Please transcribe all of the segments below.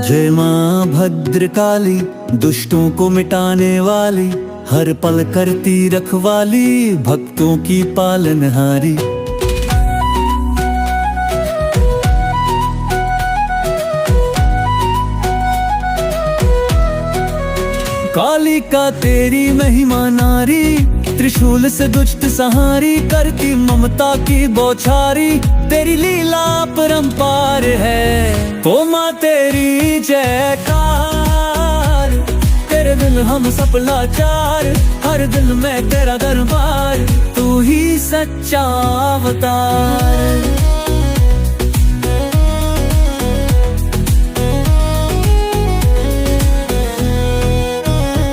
जय माँ भद्रकाली, दुष्टों को मिटाने वाली, हर पल करती रखवाली, भक्तों की पालनहारी। काली का तेरी महिमा नारी, त्रिशूल से दुष्ट सहारी, करती ममता की बौछारी, तेरी लीला परंपार है। ओ माँ तेरी जयकार, तेरे दिल हम सब लाचार, हर दिल में तेरा दरबार, तू ही सच्चा अवतार।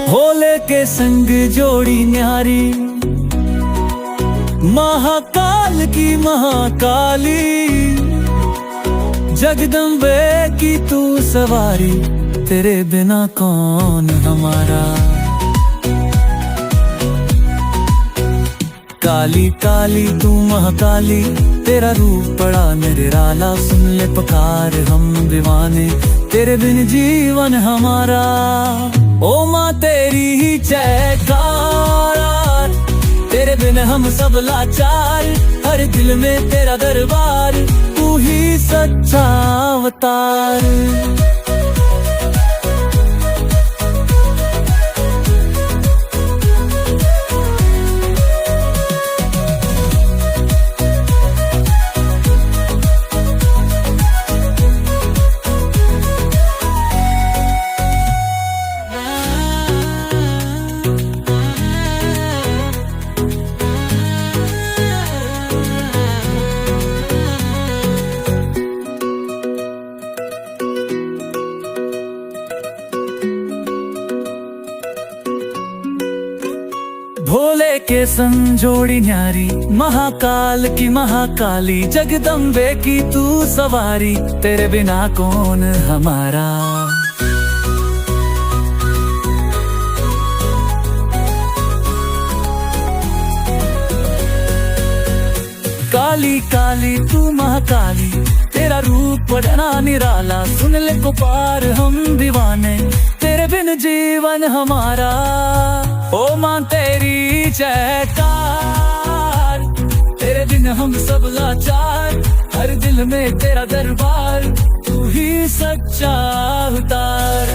भोले के संग जोड़ी न्यारी, महाकाल की महाकाली, जगदम्बे की तू सवारी, तेरे बिना कौन हमारा। काली काली तू महाकाली, तेरा रूप बड़ा निराला, सुन ले पुकार हम दीवाने, तेरे बिन जीवन हमारा। ओ माँ तेरी ही जयकार, तेरे बिन हम सब लाचार, हर दिल में तेरा दरबार, तू ही सच्चा अवतार। भोले के संजोड़ी न्यारी, महाकाल की महाकाली, जगदम्बे की तू सवारी, तेरे बिना कौन हमारा। काली काली तू महाकाली, तेरा रूप बड़ा निराला, सुन ले पुकार हम दीवाने, तेरे बिन जीवन हमारा। ओ माँ तेरी जयकार, तेरे बिन हम सब लाचार, हर दिल में तेरा दरबार, तू ही सच्चा अवतार।